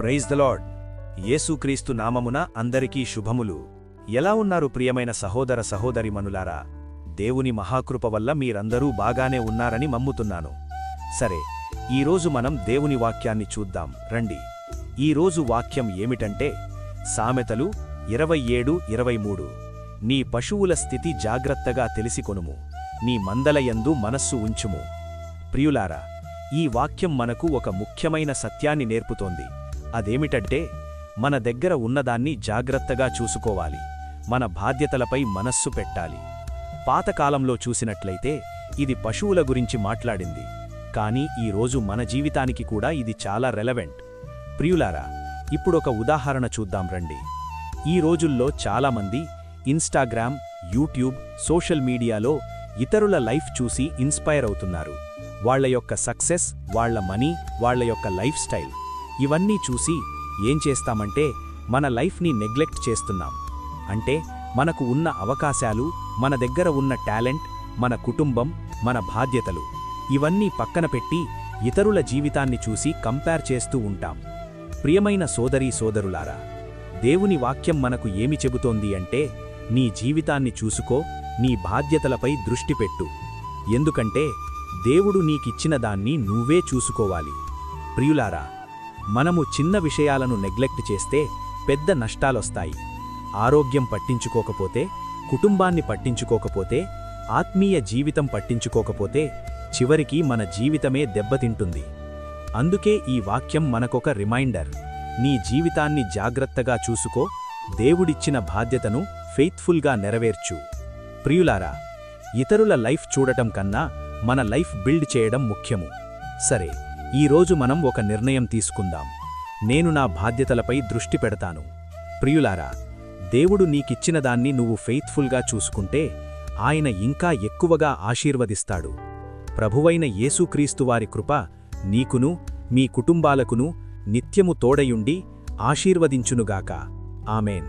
Praise the lord. యేసుక్రీస్తు నామమున అందరికీ శుభములు. ఎలా ఉన్నారు ప్రియమైన సహోదర సహోదరిమనులారా? దేవుని మహాకృప వల్ల మీరందరూ బాగానే ఉన్నారని నమ్ముతున్నాను. సరే, ఈరోజు మనం దేవుని వాక్యాన్ని చూద్దాం రండి. ఈరోజు వాక్యం ఏమిటంటే సామెతలు 27:23. నీ పశువుల స్థితి జాగ్రత్తగా తెలిసికొనుము, నీ మందలయందు మనస్సు ఉంచుము. ప్రియులారా, ఈ వాక్యం మనకు ఒక ముఖ్యమైన సత్యాన్ని నేర్పుతోంది. అదేమిటంటే మన దగ్గర ఉన్నదాన్ని జాగ్రత్తగా చూసుకోవాలి, మన బాధ్యతలపై మనస్సు పెట్టాలి. పాతకాలంలో చూసినట్లయితే ఇది పశువుల గురించి మాట్లాడింది, కానీ ఈరోజు మన జీవితానికి కూడా ఇది చాలా రెలవెంట్. ప్రియులారా, ఇప్పుడొక ఉదాహరణ చూద్దాం రండి. ఈ రోజుల్లో చాలామంది ఇన్స్టాగ్రామ్, యూట్యూబ్, సోషల్ మీడియాలో ఇతరుల లైఫ్ చూసి ఇన్స్పైర్ అవుతున్నారు. వాళ్ల యొక్క సక్సెస్, వాళ్ల మనీ, వాళ్ల యొక్క లైఫ్ స్టైల్ ఇవన్నీ చూసి ఏం చేస్తామంటే మన లైఫ్ని నెగ్లెక్ట్ చేస్తున్నాం. అంటే మనకు ఉన్న అవకాశాలు, మన దగ్గర ఉన్న టాలెంట్, మన కుటుంబం, మన బాధ్యతలు ఇవన్నీ పక్కన పెట్టి ఇతరుల జీవితాన్ని చూసి కంపేర్ చేస్తూ ఉంటాం. ప్రియమైన సోదరీ సోదరులారా, దేవుని వాక్యం మనకు ఏమి చెబుతోంది అంటే నీ జీవితాన్ని చూసుకో, నీ బాధ్యతలపై దృష్టి పెట్టు. ఎందుకంటే దేవుడు నీకిచ్చిన దాన్ని నువ్వే చూసుకోవాలి. ప్రియులారా, మనము చిన్న విషయాలను నెగ్లెక్ట్ చేస్తే పెద్ద నష్టాలొస్తాయి. ఆరోగ్యం పట్టించుకోకపోతే, కుటుంబాన్ని పట్టించుకోకపోతే, ఆత్మీయ జీవితం పట్టించుకోకపోతే చివరికి మన జీవితమే దెబ్బతింటుంది. అందుకే ఈ వాక్యం మనకొక రిమైండర్. నీ జీవితాన్ని జాగ్రత్తగా చూసుకో, దేవుడిచ్చిన బాధ్యతను ఫెయిత్ఫుల్గా నెరవేర్చు. ప్రియులారా, ఇతరుల లైఫ్ చూడటం కన్నా మన లైఫ్ బిల్డ్ చేయడం ముఖ్యము. సరే, ఈరోజు మనం ఒక నిర్ణయం తీసుకుందాం. నేను నా బాధ్యతలపై దృష్టి పెడతాను. ప్రియులారా, దేవుడు నీకిచ్చిన దాన్ని నువ్వు ఫెయిత్ఫుల్గా చూసుకుంటే ఆయన ఇంకా ఎక్కువగా ఆశీర్వదిస్తాడు. ప్రభువైన యేసుక్రీస్తువారి కృప నీకును, మీ కుటుంబాలకును నిత్యము తోడయుండి ఆశీర్వదించునుగాక. ఆమేన్.